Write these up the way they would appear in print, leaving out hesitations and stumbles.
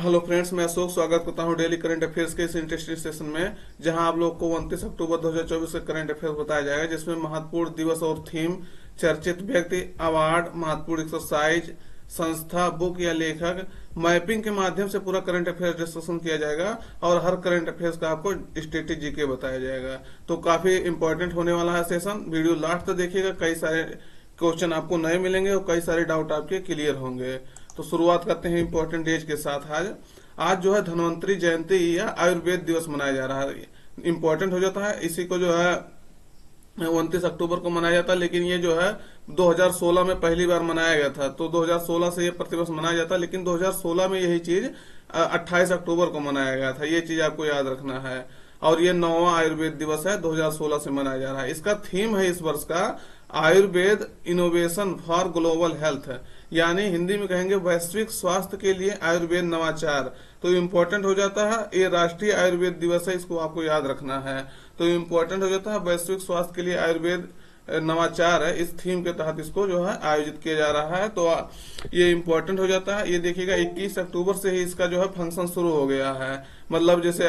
Hello friends, मैं अशोक स्वागत करता हूं डेली करंट अफेयर्स के इस इंटरेस्टिंग सेशन में, जहां आप लोग को 29 अक्टूबर 2024 के करंट अफेयर्स बताया जाएगा, जिसमें महत्वपूर्ण दिवस और थीम, चर्चित व्यक्ति, अवार्ड, महत्वपूर्ण एक्सरसाइज, संस्था, बुक या लेखक, मैपिंग के माध्यम से पूरा करंट अफेयर्स डिस्कशन किया जाएगा और हर करंट अफेयर्स का आपको स्टेटिक जीके बताया जाएगा। तो काफी इंपॉर्टेंट होने वाला है सेशन। वीडियो लास्ट तक देखिएगा, कई सारे क्वेश्चन आपको नए मिलेंगे और कई सारे डाउट आपके क्लियर होंगे। तो शुरुआत करते हैं इंपॉर्टेंट डेज के साथ। आज जो है धन्वंतरी जयंती या आयुर्वेद दिवस मनाया जा रहा है। इंपॉर्टेंट हो जाता है, इसी को जो है 29 अक्टूबर को मनाया जाता है, लेकिन ये जो है 2016 में पहली बार मनाया गया था। तो 2016 से ये प्रतिवर्ष मनाया जाता है, लेकिन 2016 में यही चीज 28 अक्टूबर को मनाया गया था। ये चीज आपको याद रखना है। और ये 9वां आयुर्वेद दिवस है, 2016 से मनाया जा रहा है। इसका थीम है इस वर्ष का Ayurveda innovation for global health, यानी हिंदी में कहेंगे वैश्विक स्वास्थ्य के लिए आयुर्वेद नवाचार। तो इम्पोर्टेंट हो जाता है, ये राष्ट्रीय आयुर्वेद दिवस है, इसको आपको याद रखना है। तो इम्पोर्टेंट हो जाता है, वैश्विक स्वास्थ्य के लिए आयुर्वेद नवाचार है, इस थीम के तहत इसको जो है आयोजित किया जा रहा है। तो ये इम्पोर्टेंट हो जाता है। ये देखिएगा 21 अक्टूबर से ही इसका जो है फंक्शन शुरू हो गया है। मतलब जैसे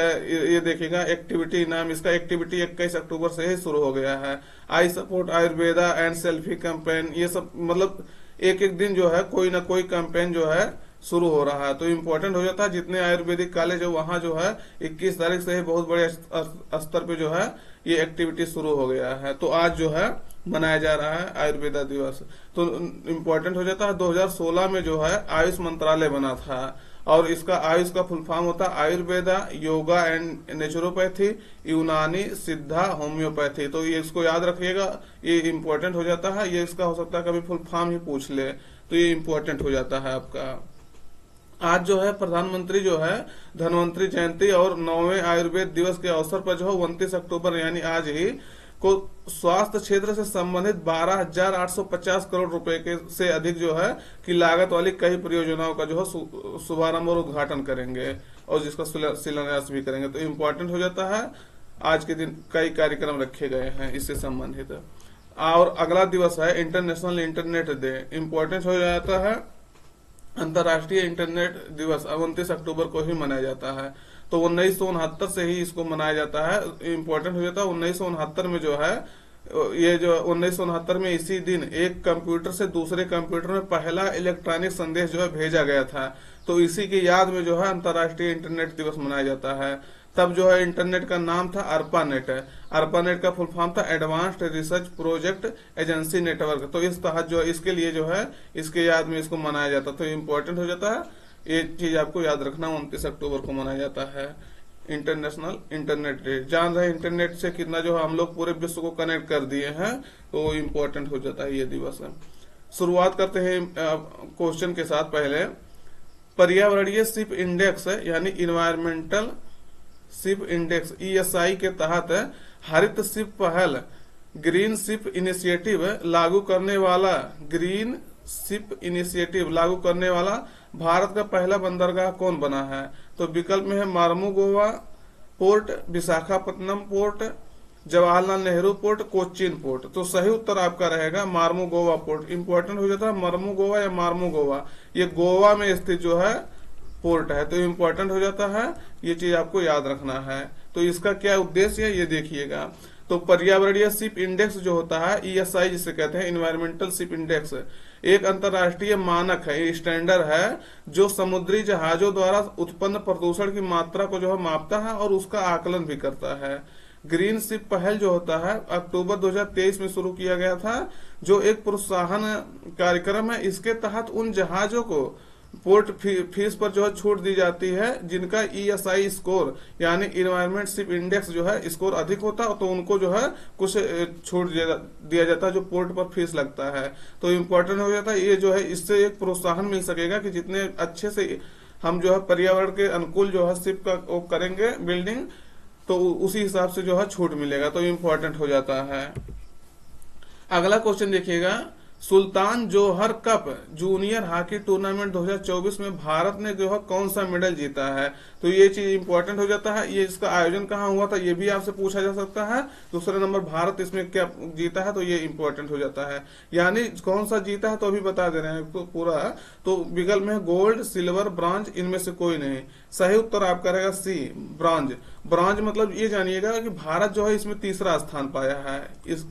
ये देखिएगा एक्टिविटी नाम इसका, एक्टिविटी 21 अक्टूबर से ही शुरू हो गया है। I support Ayurveda and selfie campaign, ये सब मतलब एक एक दिन जो है कोई ना कोई कैंपेन जो है शुरू हो रहा है। तो इम्पोर्टेंट हो जाता है, जितने आयुर्वेदिक कॉलेज है वहां जो है 21 तारीख से ही बहुत बड़े स्तर पे जो है ये एक्टिविटी शुरू हो गया है। तो आज जो है मनाया जा रहा है आयुर्वेदा दिवस। तो इम्पोर्टेंट हो जाता है, 2016 में जो है आयुष मंत्रालय बना था और इसका आयुष का फुल फॉर्म होता है आयुर्वेदा, योगा एंड नेचुरोपैथी, यूनानी, सिद्धा, होम्योपैथी। तो ये इसको याद रखिएगा, ये इम्पोर्टेंट हो जाता है। ये इसका हो सकता है कभी फुल फॉर्म ही पूछ ले, तो ये इम्पोर्टेंट हो जाता है आपका। आज जो है प्रधानमंत्री जो है धन्वंतरी जयंती और 9वें आयुर्वेद दिवस के अवसर पर जो है 29 अक्टूबर यानी आज ही को स्वास्थ्य क्षेत्र से संबंधित 12,850 करोड़ रुपए के से अधिक जो है कि लागत वाली कई परियोजनाओं का जो है शुभारंभ और उद्घाटन करेंगे और जिसका शिलान्यास भी करेंगे। तो इम्पोर्टेंट हो जाता है, आज के दिन कई कार्यक्रम रखे गए हैं इससे संबंधित। और अगला दिवस है इंटरनेशनल इंटरनेट डे। इम्पोर्टेंट हो जाता है, अंतर्राष्ट्रीय इंटरनेट दिवस 29 अक्टूबर को ही मनाया जाता है। तो 1969 से ही इसको मनाया जाता है। इम्पोर्टेंट हो जाता है, 1969 में जो है ये जो 1969 में इसी दिन एक कंप्यूटर से दूसरे कंप्यूटर में पहला इलेक्ट्रॉनिक संदेश जो है भेजा गया था। तो इसी की याद में जो है अंतर्राष्ट्रीय इंटरनेट दिवस मनाया जाता है। तब जो है इंटरनेट का नाम था अर्पानेट। अर्पानेट का फुल फॉर्म था advanced research project agency network. तो इस तहत जो इसके लिए जो है इसके याद में इसको मनाया जाता। तो इम्पोर्टेंट हो जाता है, ये चीज आपको याद रखना, 29 अक्टूबर को मनाया जाता है इंटरनेशनल इंटरनेट डे। जान रहे इंटरनेट से कितना जो हम लोग पूरे विश्व को कनेक्ट कर दिए हैं, तो इम्पोर्टेंट हो जाता है ये दिवस। शुरुआत करते हैं क्वेश्चन के साथ। पहले पर्यावरणीय शिप इंडेक्स यानी इन्वायरमेंटल शिप इंडेक्स ESI के तहत हरित शिप पहल ग्रीन शिप इनिशिएटिव लागू करने वाला भारत का पहला बंदरगाह कौन बना है? तो विकल्प में है Mormugao port, Visakhapatnam port, Jawaharlal Nehru port, Cochin port. तो सही उत्तर आपका रहेगा मार्मुगोवा पोर्ट। इंपॉर्टेंट हो जाता है मार्मुगोवा या मार्मुगोवा, ये गोवा में स्थित जो है पोर्ट है। तो इम्पोर्टेंट हो जाता है, ये चीज आपको याद रखना है। तो इसका क्या उद्देश्य है ये देखिएगा। तो पर्यावरणीय शिप इंडेक्स जो होता है ESI जिसे कहते हैं इन्वायरमेंटल शिप इंडेक्स, एक अंतर्राष्ट्रीय मानक है, स्टैंडर्ड है जो समुद्री जहाजों द्वारा उत्पन्न प्रदूषण की मात्रा को जो है मापता है और उसका आकलन भी करता है। ग्रीन शिप पहल जो होता है अक्टूबर 2023 में शुरू किया गया था, जो एक प्रोत्साहन कार्यक्रम है। इसके तहत उन जहाजों को पोर्ट फीस पर जो है छूट दी जाती है जिनका ESI स्कोर यानी इन्वायरमेंट शिप इंडेक्स जो है स्कोर अधिक होता है, तो उनको जो है कुछ छूट दिया जाता है जो पोर्ट पर फीस लगता है। तो इम्पोर्टेंट हो जाता है, ये जो है इससे एक प्रोत्साहन मिल सकेगा कि जितने अच्छे से हम जो है पर्यावरण के अनुकूल जो है शिप का वो करेंगे बिल्डिंग, तो उसी हिसाब से जो है छूट मिलेगा। तो इम्पोर्टेंट हो जाता है। अगला क्वेश्चन देखिएगा, सुल्तान जोहर कप जूनियर हॉकी टूर्नामेंट 2024 में भारत ने जो है कौन सा मेडल जीता है। तो ये चीज इंपॉर्टेंट हो जाता है। ये इसका आयोजन कहाँ हुआ था ये भी आपसे पूछा जा सकता है। दूसरा नंबर भारत इसमें क्या जीता है, तो ये इंपॉर्टेंट हो जाता है। यानी कौन सा जीता है तो अभी बता दे रहे हैं तो पूरा। तो विकल्प में गोल्ड, सिल्वर, ब्रॉन्ज, इनमें से कोई नहीं। सही उत्तर आपका रहेगा सी, ब्रॉन्ज। ब्रॉन्ज मतलब ये जानिएगा कि भारत जो है इसमें तीसरा स्थान पाया है। इस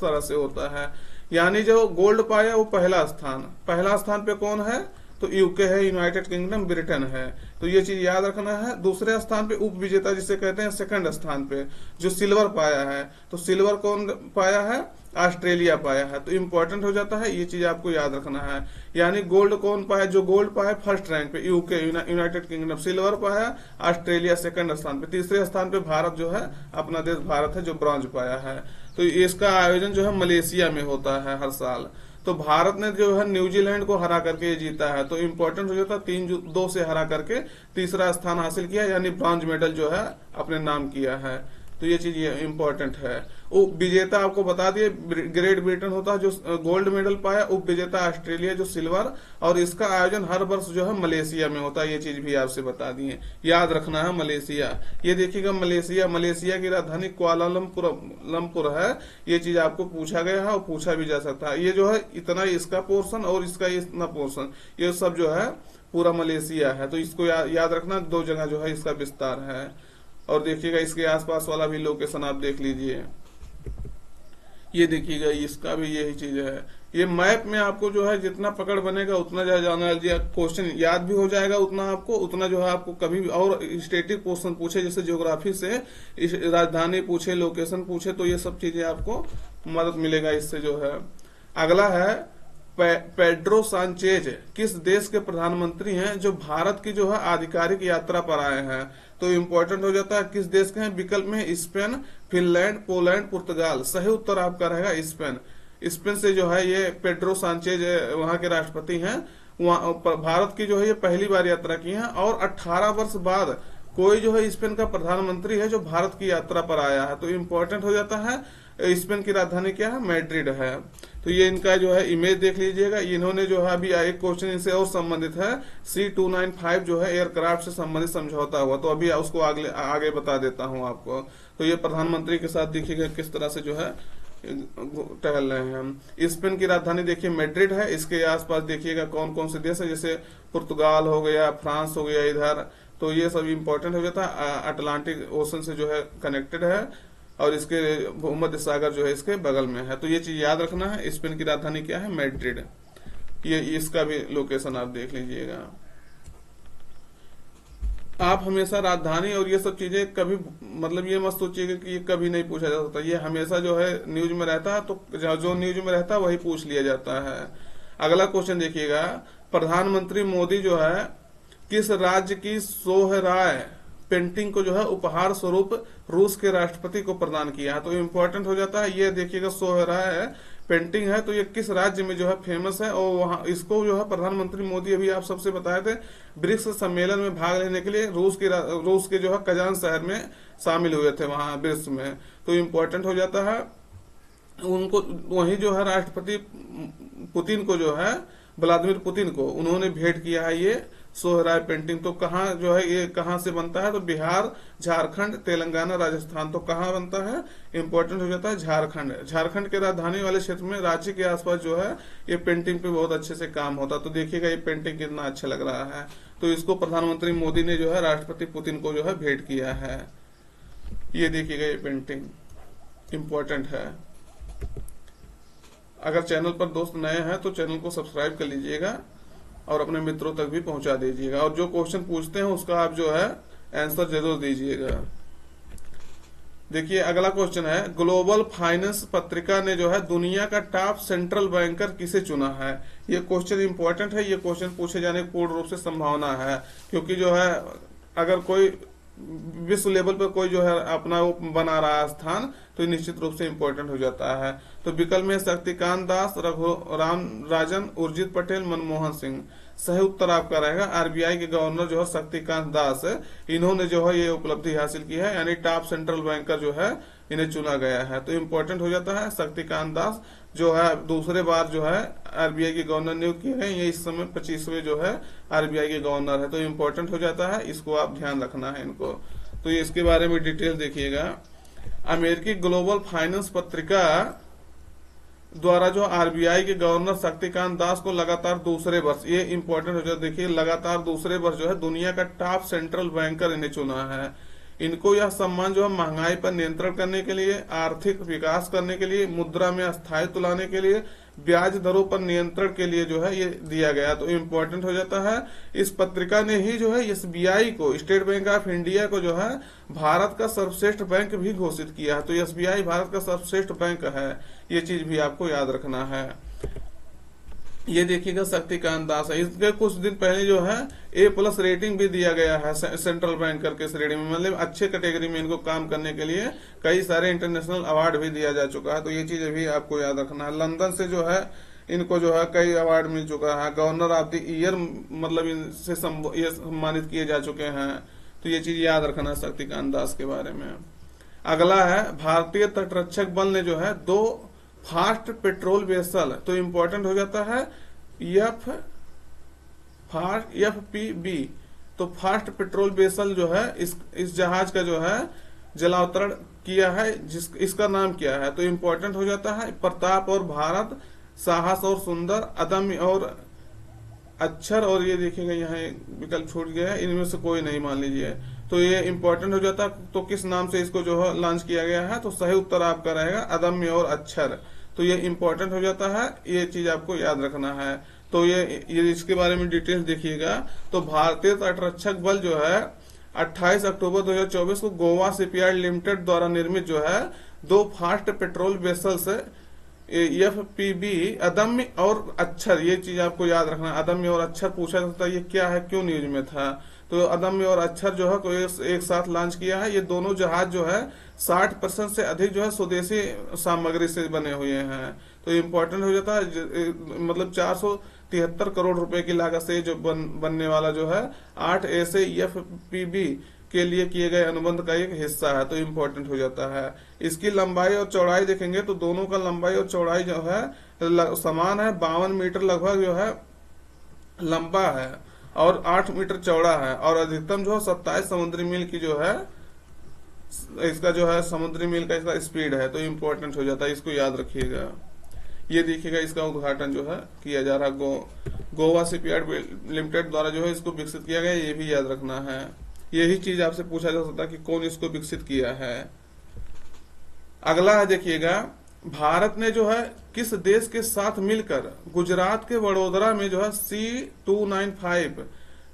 तरह से होता है। यानी जो गोल्ड पाया वो पहला स्थान पे कौन है, तो यूके है, यूनाइटेड किंगडम, ब्रिटेन है। तो ये चीज याद रखना है। दूसरे स्थान पे उप विजेता जिसे कहते हैं, सेकंड स्थान पे जो सिल्वर पाया है, तो सिल्वर कौन पाया है, ऑस्ट्रेलिया पाया है। तो इंपॉर्टेंट हो जाता है, ये चीज आपको याद रखना है। यानी गोल्ड कौन पाया, जो गोल्ड पाया फर्स्ट रैंक पे यूके, यूनाइटेड किंगडम। सिल्वर पाया ऑस्ट्रेलिया सेकंड स्थान पे। तीसरे स्थान पे भारत जो है, अपना देश भारत है, जो ब्रॉन्ज पाया है। तो इसका आयोजन जो है मलेशिया में होता है हर साल। तो भारत ने जो है न्यूजीलैंड को हरा करके ये जीता है। तो इंपॉर्टेंट हो जाता है, 3-2 से हरा करके तीसरा स्थान हासिल किया, यानी ब्रॉन्ज मेडल जो है अपने नाम किया है। तो ये चीज इंपॉर्टेंट है। उप विजेता आपको बता दिए, ग्रेट ब्रिटेन होता है जो गोल्ड मेडल पाया, उप विजेता ऑस्ट्रेलिया जो सिल्वर, और इसका आयोजन हर वर्ष जो है मलेशिया में होता है। ये चीज भी आपसे बता दिए, याद रखना है मलेशिया। ये देखिएगा मलेशिया की राजधानी कुआलालंपुर है। ये चीज आपको पूछा गया है और पूछा भी जा सकता है। ये जो है इतना इसका पोर्शन और इसका इतना पोर्शन, ये सब जो है पूरा मलेशिया है। तो इसको याद रखना, 2 जगह जो है इसका विस्तार है। और देखिएगा इसके आसपास वाला भी लोकेशन आप देख लीजिए। ये देखिएगा इसका भी यही चीज है। ये मैप में आपको जो है जितना पकड़ बनेगा उतना जाना, क्वेश्चन याद भी हो जाएगा उतना आपको, उतना जो है आपको कभी भी और स्टेटिक क्वेश्चन पूछे, जैसे ज्योग्राफी से राजधानी पूछे, लोकेशन पूछे, तो ये सब चीजें आपको मदद मिलेगा इससे जो है। अगला है पेड्रो सांचेज किस देश के प्रधानमंत्री हैं जो भारत की जो है आधिकारिक यात्रा पर आए हैं। तो इंपॉर्टेंट हो जाता है किस देश के हैं। विकल्प में स्पेन, फिनलैंड, पोलैंड, पुर्तगाल। सही उत्तर आपका रहेगा स्पेन। स्पेन से जो है ये पेड्रो सांचेज वहां के राष्ट्रपति हैं। भारत की जो है ये पहली बार यात्रा की है, और 18 वर्ष बाद कोई जो है स्पेन का प्रधानमंत्री है जो भारत की यात्रा पर आया है। तो इम्पोर्टेंट हो जाता है। स्पेन की राजधानी क्या है, मैड्रिड है। तो ये इनका जो है इमेज देख लीजिएगा। इन्होंने जो है अभी एक क्वेश्चन इनसे और संबंधित है, C295 जो है एयरक्राफ्ट से संबंधित समझौता हुआ। तो अभी उसको आगे बता देता हूँ आपको। तो ये प्रधानमंत्री के साथ देखिएगा किस तरह से जो है टहल रहे हैं हम। स्पेन की राजधानी देखिए मैड्रिड है। इसके आसपास देखिएगा कौन कौन से देश है, जैसे पुर्तगाल हो गया, फ्रांस हो गया इधर। तो ये सब इम्पोर्टेंट हो जाता है। अटलांटिक ओशन से जो है कनेक्टेड है, और इसके भूमध्य सागर जो है इसके बगल में है। तो ये चीज याद रखना है। स्पेन की राजधानी क्या है, मैड्रिड। ये इसका भी लोकेशन आप देख लीजिएगा। आप हमेशा राजधानी और ये सब चीजें कभी मतलब ये मत सोचिएगा कि ये कभी नहीं पूछा जा सकता। ये हमेशा जो है न्यूज में रहता है, तो जो न्यूज में रहता है वही पूछ लिया जाता है। अगला क्वेश्चन देखिएगा, प्रधानमंत्री मोदी जो है किस राज्य की सोहराय पेंटिंग को जो है उपहार स्वरूप रूस के राष्ट्रपति को प्रदान किया है। तो इम्पोर्टेंट हो जाता है। ये देखिएगा सोहराय पेंटिंग है, तो ये किस राज्य में जो है फेमस है, और वहां इसको जो है प्रधानमंत्री मोदी अभी आप सबसे बताए थे ब्रिक्स सम्मेलन में भाग लेने के लिए रूस के जो है कजान शहर में शामिल हुए थे वहां ब्रिक्स में। तो इम्पोर्टेंट हो जाता है। उनको वही जो है राष्ट्रपति पुतिन को जो है, व्लादिमीर पुतिन को उन्होंने भेंट किया है ये सोहराय पेंटिंग। तो कहाँ जो है ये कहाँ से बनता है, तो बिहार, झारखंड, तेलंगाना, राजस्थान। तो कहाँ बनता है, इंपॉर्टेंट हो जाता है झारखंड के राजधानी वाले क्षेत्र में, रांची के आसपास जो है ये पेंटिंग पे बहुत अच्छे से काम होता है। तो देखिएगा ये पेंटिंग कितना अच्छा लग रहा है। तो इसको प्रधानमंत्री मोदी ने जो है राष्ट्रपति पुतिन को जो है भेंट किया है। ये देखिएगा ये पेंटिंग इंपॉर्टेंट है। अगर चैनल पर दोस्त नए हैं तो चैनल को सब्सक्राइब कर लीजिएगा और अपने मित्रों तक भी पहुंचा दीजिएगा। और जो क्वेश्चन पूछते हैं उसका आप जो है आंसर जरूर दीजिएगा। देखिए अगला क्वेश्चन है, ग्लोबल फाइनेंस पत्रिका ने जो है दुनिया का टॉप सेंट्रल बैंकर किसे चुना है। ये क्वेश्चन इंपॉर्टेंट है। ये क्वेश्चन पूछे जाने की पूर्ण रूप से संभावना है, क्योंकि जो है अगर कोई विश्व लेवल पर कोई जो है अपना वो बना रहा है स्थान, तो निश्चित रूप से इम्पोर्टेंट हो जाता है। तो विकल्प में शक्तिकांत दास, रघुराम राजन, उर्जित पटेल, मनमोहन सिंह। सही उत्तर आपका रहेगा आरबीआई के गवर्नर जो है शक्तिकांत दास, इन्होंने जो है ये उपलब्धि हासिल की है। यानी टॉप सेंट्रल बैंकर जो है इन्हें चुना गया है। तो इम्पोर्टेंट हो जाता है। शक्तिकांत दास जो है दूसरे बार जो है आरबीआई के गवर्नर नियुक्त किए गए, ये इस समय 25वें जो है आरबीआई के गवर्नर है। तो इम्पोर्टेंट हो जाता है, इसको आप ध्यान रखना है इनको। तो ये इसके बारे में डिटेल देखिएगा। अमेरिकी ग्लोबल फाइनेंस पत्रिका द्वारा जो आरबीआई के गवर्नर शक्तिकांत दास को लगातार दूसरे वर्ष, ये इंपॉर्टेंट हो जाता है, देखिए लगातार दूसरे वर्ष जो है दुनिया का टॉप सेंट्रल बैंकर इन्हें चुना है। इनको यह सम्मान जो है महंगाई पर नियंत्रण करने के लिए, आर्थिक विकास करने के लिए, मुद्रा में स्थायित्व लाने के लिए, ब्याज दरों पर नियंत्रण के लिए जो है ये दिया गया। तो इम्पोर्टेंट हो जाता है। इस पत्रिका ने ही जो है एसबीआई को, स्टेट बैंक ऑफ इंडिया को जो है भारत का सर्वश्रेष्ठ बैंक भी घोषित किया है। तो एसबीआई भारत का सर्वश्रेष्ठ बैंक है, ये चीज भी आपको याद रखना है। ये देखिएगा शक्तिकांत दास है, इसके कुछ दिन पहले जो है A+ रेटिंग भी दिया गया है सेंट्रल बैंकर के श्रेणी में, मतलब अच्छे कैटेगरी में इनको काम करने के लिए कई सारे इंटरनेशनल अवार्ड भी दिया जा चुका है। तो ये चीज भी आपको याद रखना है। लंदन से जो है इनको जो है कई अवार्ड मिल चुका है, गवर्नर ऑफ द ईयर मतलब इनसे ये सम्मानित किए जा चुके हैं। तो ये चीज याद रखना शक्तिकांत दास के बारे में। अगला है भारतीय तटरक्षक बल ने जो है 2 फास्ट पेट्रोल वेसल, तो इंपॉर्टेंट हो जाता है FPV। तो फास्ट पेट्रोल वेसल जो है इस जहाज का जो है जलावतरण किया है, इसका नाम क्या है? तो इंपॉर्टेंट हो जाता है प्रताप और भारत, साहस और सुंदर, अदम्य और अक्षर, और ये देखिएगा यहाँ विकल्प छूट गया है, इनमें से कोई नहीं मान लीजिए। तो ये इंपॉर्टेंट हो जाता है। तो किस नाम से इसको जो है लॉन्च किया गया है? तो सही उत्तर आपका रहेगा अदम्य और अक्षर। तो ये इंपॉर्टेंट हो जाता है, ये चीज आपको याद रखना है। तो ये इसके बारे में डिटेल्स देखिएगा। तो भारतीय तटरक्षक बल जो है 28 अक्टूबर 2024 को गोवा शिपयार्ड लिमिटेड द्वारा निर्मित जो है 2 फास्ट पेट्रोल वेसल से FPV अदम्य और अक्षर, ये चीज आपको याद रखना है। अदम्य और अक्षर पूछा जाता है, ये क्या है, क्यों न्यूज में था? तो अदम्य और अक्षर जो है को एक साथ लॉन्च किया है। ये दोनों जहाज जो है 60% से अधिक जो है स्वदेशी सामग्री से बने हुए हैं। तो इम्पोर्टेंट हो जाता है, मतलब 473 करोड़ रुपए की लागत से जो बनने वाला जो है 8 ऐसे FPV के लिए किए गए अनुबंध का एक हिस्सा है। तो इम्पोर्टेंट हो जाता है। इसकी लंबाई और चौड़ाई देखेंगे तो दोनों का लंबाई और चौड़ाई जो है समान है, 52 मीटर लगभग जो है लंबा है और 8 मीटर चौड़ा है, और अधिकतम जो है 27 समुद्री मील की जो है इसका जो है समुद्री मील का इसका स्पीड है। तो इम्पोर्टेंट हो जाता है, इसको याद रखिएगा। ये देखिएगा इसका उद्घाटन जो है किया जा रहा गोवा शिपयार्ड लिमिटेड द्वारा जो है इसको विकसित किया गया, ये भी याद रखना है। यही चीज आपसे पूछा जा सकता है कि कौन इसको विकसित किया है। अगला है देखिएगा, भारत ने जो है किस देश के साथ मिलकर गुजरात के वडोदरा में जो है C295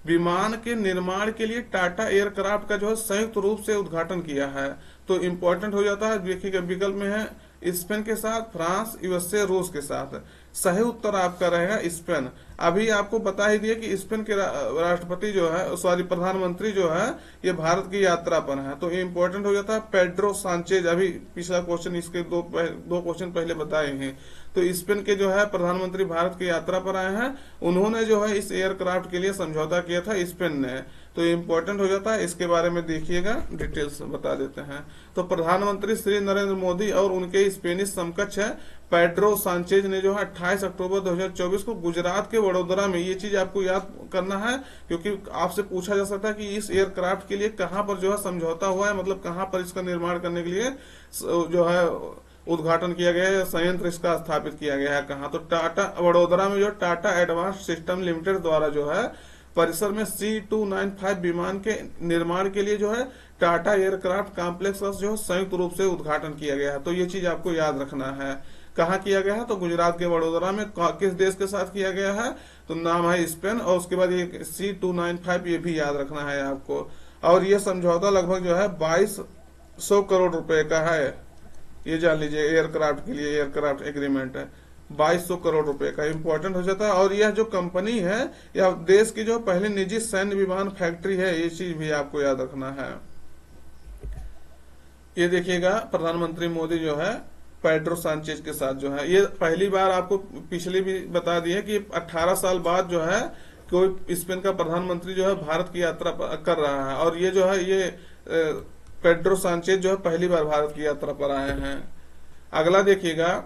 विमान के निर्माण के लिए टाटा एयरक्राफ्ट का जो है संयुक्त रूप से उद्घाटन किया है। तो इम्पोर्टेंट हो जाता है। देखिएगा विकल्प में है स्पेन के साथ, फ्रांस, यूएसए, रूस के साथ। सही उत्तर आपका रहेगा स्पेन। अभी आपको बता ही दिए कि स्पेन के राष्ट्रपति जो है, सॉरी प्रधानमंत्री जो है ये भारत की यात्रा पर है। तो इम्पोर्टेंट हो जाता है पेड्रो सांचेज। अभी पिछला क्वेश्चन इसके दो क्वेश्चन पहले बताए हैं। तो स्पेन के जो है प्रधानमंत्री भारत की यात्रा पर आए हैं, उन्होंने जो है इस एयरक्राफ्ट के लिए समझौता किया था स्पेन ने। तो इम्पोर्टेंट हो जाता है, इसके बारे में देखिएगा, डिटेल्स बता देते हैं। तो प्रधानमंत्री श्री नरेंद्र मोदी और उनके स्पेनिश समकक्ष है पेड्रो सांचेज ने जो है 28 अक्टूबर 2024 को गुजरात के वडोदरा में, ये चीज आपको याद करना है क्योंकि आपसे पूछा जा सकता है कि इस एयरक्राफ्ट के लिए कहां पर जो है समझौता हुआ है, मतलब कहां पर इसका निर्माण करने के लिए जो है उद्घाटन किया गया है, संयंत्र इसका स्थापित किया गया है कहाँ? तो टाटा वडोदरा में जो टाटा एडवांस सिस्टम लिमिटेड द्वारा जो है परिसर में C295 विमान के निर्माण के लिए जो है टाटा एयरक्राफ्ट कॉम्प्लेक्स का जो संयुक्त रूप से उद्घाटन किया गया है। तो ये चीज आपको याद रखना है। कहाँ किया गया है? तो गुजरात के वडोदरा में। किस देश के साथ किया गया है? तो नाम है स्पेन, और उसके बाद ये C295 ये भी याद रखना है आपको। और ये समझौता लगभग जो है 2200 करोड़ रुपए का है, ये जान लीजिए। एयरक्राफ्ट के लिए एयरक्राफ्ट एग्रीमेंट है 2200 करोड़ रुपए का। इंपॉर्टेंट हो जाता है। और यह जो कंपनी है यह देश की जो पहली निजी सैन्य विमान फैक्ट्री है, ये चीज भी आपको याद रखना है। ये देखिएगा प्रधानमंत्री मोदी जो है पेड्रो सांचेज के साथ जो है, ये पहली बार आपको पिछले भी बता दिया कि 18 साल बाद जो है कोई स्पेन का प्रधानमंत्री जो है भारत की यात्रा कर रहा है। और ये जो है ये पेड्रो सांचेज जो है पहली बार भारत की यात्रा पर आए हैं। अगला देखिएगा,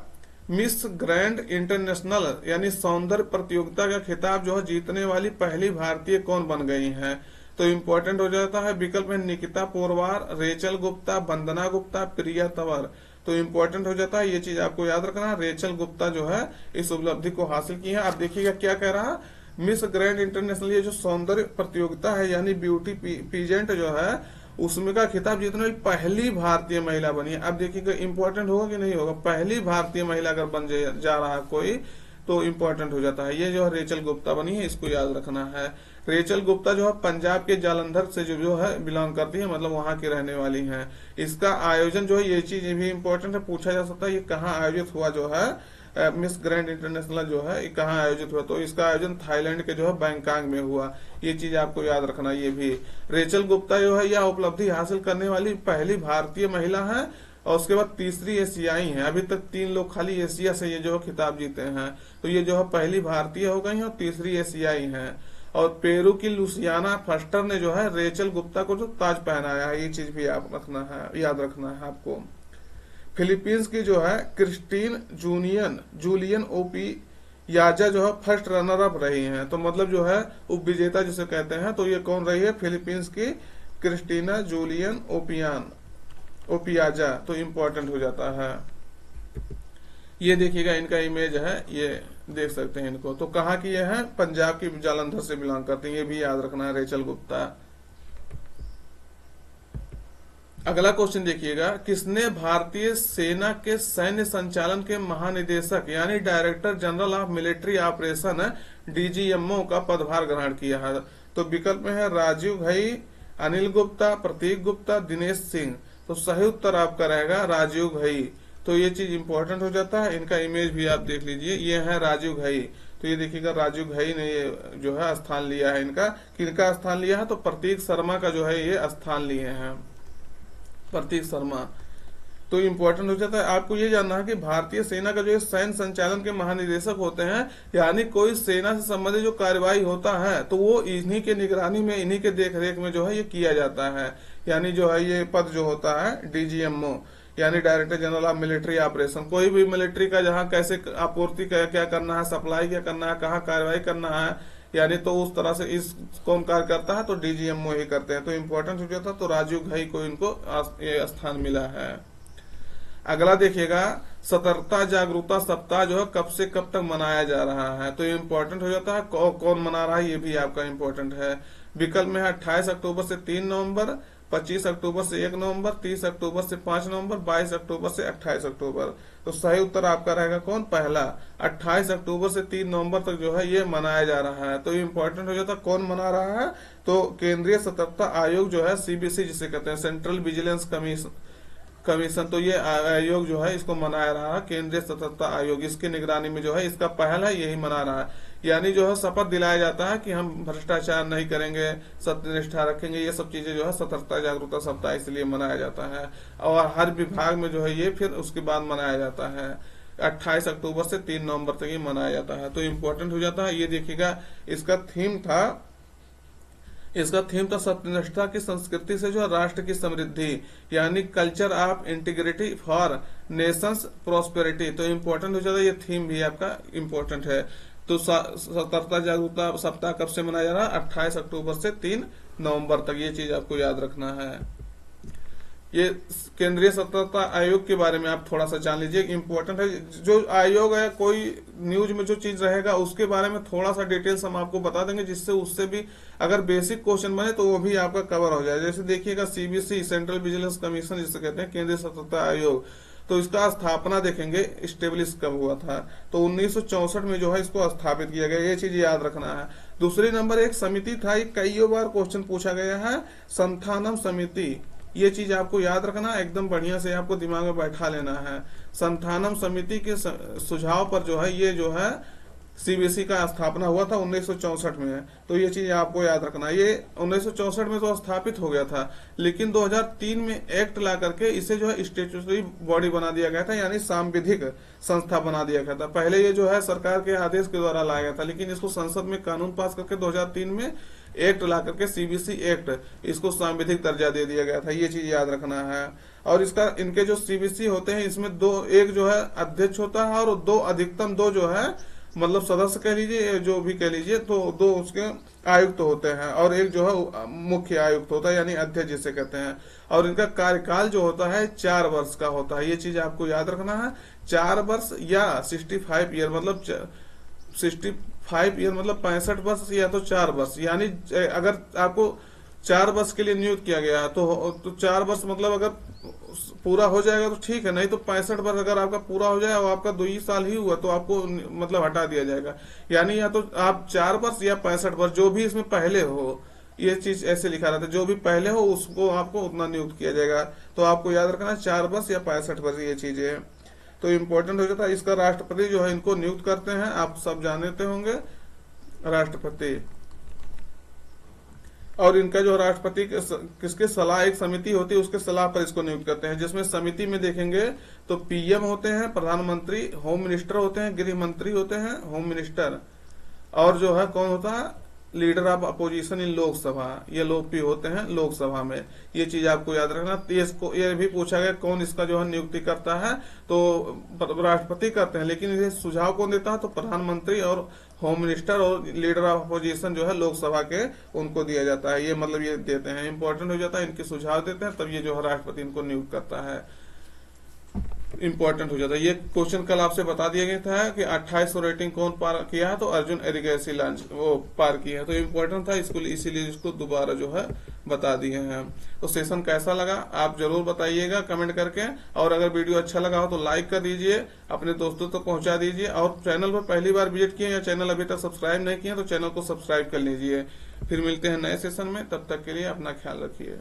मिस ग्रैंड इंटरनेशनल यानी सौंदर्य प्रतियोगिता का खिताब जो है जीतने वाली पहली भारतीय कौन बन गई हैं? तो इम्पोर्टेंट हो जाता है विकल्प में निकिता पोरवार, रेचल गुप्ता, वंदना गुप्ता, प्रिया तंवर। तो इम्पोर्टेंट हो जाता है, ये चीज आपको याद रखना है, रेचल गुप्ता जो है इस उपलब्धि को हासिल की है। आप देखिएगा क्या कह रहा है, मिस ग्रैंड इंटरनेशनल ये जो सौंदर्य प्रतियोगिता है यानी ब्यूटी पीजेंट जो है उसमें का खिताब जीतने वाली पहली भारतीय महिला बनी है। अब देखिएगा इम्पोर्टेंट होगा कि नहीं होगा, पहली भारतीय महिला अगर बन जा रहा है कोई तो इम्पोर्टेंट हो जाता है। ये जो है रेचल गुप्ता बनी है, इसको याद रखना है। रेचल गुप्ता जो है पंजाब के जालंधर से जो है बिलोंग करती है, मतलब वहां की रहने वाली हैं। इसका आयोजन जो है, ये चीज भी इम्पोर्टेंट है, पूछा जा सकता है ये कहाँ आयोजित हुआ जो है मिस ग्रैंड इंटरनेशनल जो है कहाँ आयोजित हुआ? तो इसका आयोजन थाईलैंड के जो है बैंकॉक में हुआ। ये चीज आपको याद रखना। ये भी रेचल गुप्ता जो है यह उपलब्धि हासिल करने वाली पहली भारतीय महिला है और उसके बाद तीसरी एशियाई है। अभी तक 3 लोग खाली एशिया से ये जो है खिताब जीते हैं, तो ये जो है पहली भारतीय हो गई है और तीसरी एशियाई है। और पेरू की लुसियाना फस्टर ने जो है रेचल गुप्ता को जो ताज पहनाया है, ये चीज भी आप रखना है, याद रखना है आपको। फिलीपींस की जो है क्रिस्टीन जूलियन ओपी याजा जो है फर्स्ट रनर अप रही हैं, तो मतलब जो है उप विजेता जिसे कहते हैं, तो ये कौन रही है? फिलीपींस की क्रिस्टीना जूलियन ओपियाजा। तो इम्पोर्टेंट हो जाता है। ये देखिएगा इनका इमेज है, ये देख सकते हैं इनको। तो कहाँ की ये है? पंजाब की जालंधर से बिलोंग करते हैं, ये भी याद रखना है, रेचल गुप्ता। अगला क्वेश्चन देखिएगा, किसने भारतीय सेना के सैन्य संचालन के महानिदेशक यानी director general of military operation DGMO का पदभार ग्रहण किया है? तो विकल्प में है राजीव घई, अनिल गुप्ता, प्रतीक गुप्ता, दिनेश सिंह। तो सही उत्तर आपका रहेगा राजीव घई। तो ये चीज इंपॉर्टेंट हो जाता है। इनका इमेज भी आप देख लीजिए, ये है राजीव घई। तो ये देखिएगा राजीव घई ने ये जो है स्थान लिया है इनका। किनका स्थान लिया है? तो प्रतीक शर्मा का जो है ये स्थान लिए हैं, प्रतीक शर्मा। तो इम्पोर्टेंट हो जाता है। आपको ये जानना है कि भारतीय सेना का जो सैन्य संचालन के महानिदेशक होते हैं, यानी कोई सेना से संबंधित जो कार्यवाही होता है तो वो इन्हीं के निगरानी में, इन्हीं के देखरेख में जो है ये किया जाता है। यानी जो है ये पद जो होता है डीजीएमओ यानी director general of military operation. कोई भी मिलिट्री का जहाँ कैसे आपूर्ति क्या करना है, सप्लाई क्या करना है, कहाँ कार्रवाई करना है, यानी तो उस तरह से इस कौन कार्य करता है? तो डीजीएमओ ही करते हैं। तो इम्पोर्टेंट हो जाता है। तो राजीव घई को इनको ये स्थान मिला है। अगला देखिएगा, सतर्कता जागरूकता सप्ताह जो है कब से कब तक मनाया जा रहा है? तो ये इम्पोर्टेंट हो जाता है। कौन मना रहा है ये भी आपका इम्पोर्टेंट है। विकल्प में है 28 अक्टूबर से 3 नवंबर, 25 अक्टूबर से 1 नवंबर, 30 अक्टूबर से 5 नवंबर, 22 अक्टूबर से 28 अक्टूबर। तो सही उत्तर आपका रहेगा कौन? पहला, 28 अक्टूबर से 3 नवंबर तक जो है ये मनाया जा रहा है। तो इम्पोर्टेंट हो जाता है कौन मना रहा है? तो केंद्रीय सतर्कता आयोग जो है, सीबीसी जिसे कहते हैं, सेंट्रल विजिलेंस कमीशन। तो ये आयोग जो है इसको मना रहा है, केंद्रीय सतर्कता आयोग, इसकी निगरानी में जो है इसका पहल है, यही मना रहा है। यानी जो है शपथ दिलाया जाता है कि हम भ्रष्टाचार नहीं करेंगे, सत्यनिष्ठा रखेंगे, ये सब चीजें जो है सतर्कता जागरूकता सप्ताह इसलिए मनाया जाता है। और हर विभाग में जो है ये फिर उसके बाद मनाया जाता है। 28 अक्टूबर से 3 नवंबर तक ये मनाया जाता है। तो इम्पोर्टेंट हो जाता है। ये देखिएगा इसका थीम था सत्यनिष्ठा की संस्कृति से जो है राष्ट्र की समृद्धि, यानी culture of integrity for Nations prosperity. तो इम्पोर्टेंट हो जाता है, ये थीम भी आपका इम्पोर्टेंट है। तो सतर्कता जागरूकता सप्ताह कब से मनाया जा रहा है? 28 अक्टूबर से 3 नवंबर तक। ये चीज आपको याद रखना है। ये केंद्रीय सतर्कता आयोग के बारे में आप थोड़ा सा जान लीजिए, इम्पोर्टेंट है। जो आयोग है, कोई न्यूज में जो चीज रहेगा उसके बारे में थोड़ा सा डिटेल्स हम आपको बता देंगे, जिससे उससे भी अगर बेसिक क्वेश्चन बने तो वो भी आपका कवर हो जाए। जैसे देखिएगा सीबीसी, सेंट्रल विजिलेंस कमीशन जिसे कहते हैं, केंद्रीय सतर्कता आयोग, तो इसका स्थापना देखेंगे स्टेब्लिश कब हुआ था? तो 1964 में जो है इसको स्थापित किया गया। ये चीज याद रखना है। दूसरी नंबर एक समिति था, ये कई बार क्वेश्चन पूछा गया है, संथानम समिति। ये चीज आपको याद रखना, एकदम बढ़िया से आपको दिमाग में बैठा लेना है। संथानम समिति के सुझाव पर जो है ये जो है सीबीसी का स्थापना हुआ था 1964 में। तो ये चीज आपको याद रखना। ये 1964 में तो स्थापित हो गया था, लेकिन 2003 में एक्ट ला करके इसे जो है स्टेट्यूटरी बॉडी बना दिया गया था, यानी सांविधिक संस्था बना दिया गया था। पहले ये जो है सरकार के आदेश के द्वारा लाया गया था, लेकिन इसको संसद में कानून पास करके 2003 में एक्ट ला करके सीबीसी एक्ट इसको सांविधिक दर्जा दे दिया गया था। ये चीज याद रखना है। और इसका इनके जो सीबीसी होते हैं इसमें दो, एक जो है अध्यक्ष होता है और दो अधिकतम दो जो है मतलब सदस्य कह लीजिए, जो भी कह लीजिए, तो दो उसके आयुक्त होते हैं और एक जो है मुख्य आयुक्त होता है यानी अध्यक्ष जिसे कहते हैं। और इनका कार्यकाल जो होता है 4 वर्ष का होता है। ये चीज आपको याद रखना है। 4 वर्ष या 65 ईयर मतलब 65 ईयर मतलब 65 वर्ष या तो 4 वर्ष, यानी अगर आपको 4 वर्ष के लिए नियुक्त किया गया तो 4 वर्ष मतलब अगर पूरा हो जाएगा तो ठीक है, नहीं तो 65 वर्ष अगर आपका पूरा हो जाए और आपका 2 ही साल ही हुआ तो आपको मतलब हटा दिया जाएगा। यानी या तो आप 4 वर्ष या 65 वर्ष जो भी इसमें पहले हो, ये चीज ऐसे लिखा रहता है, जो भी पहले हो उसको आपको उतना नियुक्त किया जाएगा। तो आपको याद रखना 4 वर्ष या 65 वर्ष ये चीजें तो इम्पोर्टेंट हो जाता है। इसका राष्ट्रपति जो है इनको नियुक्त करते हैं, आप सब जानते होंगे राष्ट्रपति। और इनका जो राष्ट्रपति किसके सलाह, एक समिति होती है उसके सलाह पर इसको नियुक्त करते हैं, जिसमें समिति में देखेंगे तो पीएम होते हैं, प्रधानमंत्री, होम मिनिस्टर होते हैं, गृह मंत्री होते हैं, होम मिनिस्टर, और जो है कौन होता है leader of opposition in Lok Sabha, ये लोग भी होते हैं लोकसभा में। ये चीज आपको याद रखना। ये भी पूछा गया कौन इसका जो है नियुक्ति करता है, तो राष्ट्रपति करते हैं, लेकिन इसे सुझाव कौन देता है तो प्रधानमंत्री और होम मिनिस्टर और लीडर ऑफ अपोजिशन जो है लोकसभा के उनको दिया जाता है। ये मतलब ये देते हैं, इंपॉर्टेंट हो जाता है, इनके सुझाव देते हैं, तब ये जो है राष्ट्रपति इनको नियुक्त करता है, इंपॉर्टेंट हो जाता है। ये क्वेश्चन कल आपसे बता दिया गया था कि 2800 रेटिंग कौन पार किया है, तो अर्जुन एरिगेसी लॉन्च वो पार किया है, तो इम्पोर्टेंट था इसको, इसीलिए इसको दोबारा जो है बता दिए हैं। तो सेशन कैसा लगा आप जरूर बताइएगा कमेंट करके, और अगर वीडियो अच्छा लगा हो तो लाइक कर दीजिए, अपने दोस्तों तक पहुंचा दीजिए, और चैनल पर पहली बार विजिट किए या चैनल अभी तक सब्सक्राइब नहीं किए तो चैनल को सब्सक्राइब कर लीजिए। फिर मिलते हैं नए सेशन में, तब तक के लिए अपना ख्याल रखिए।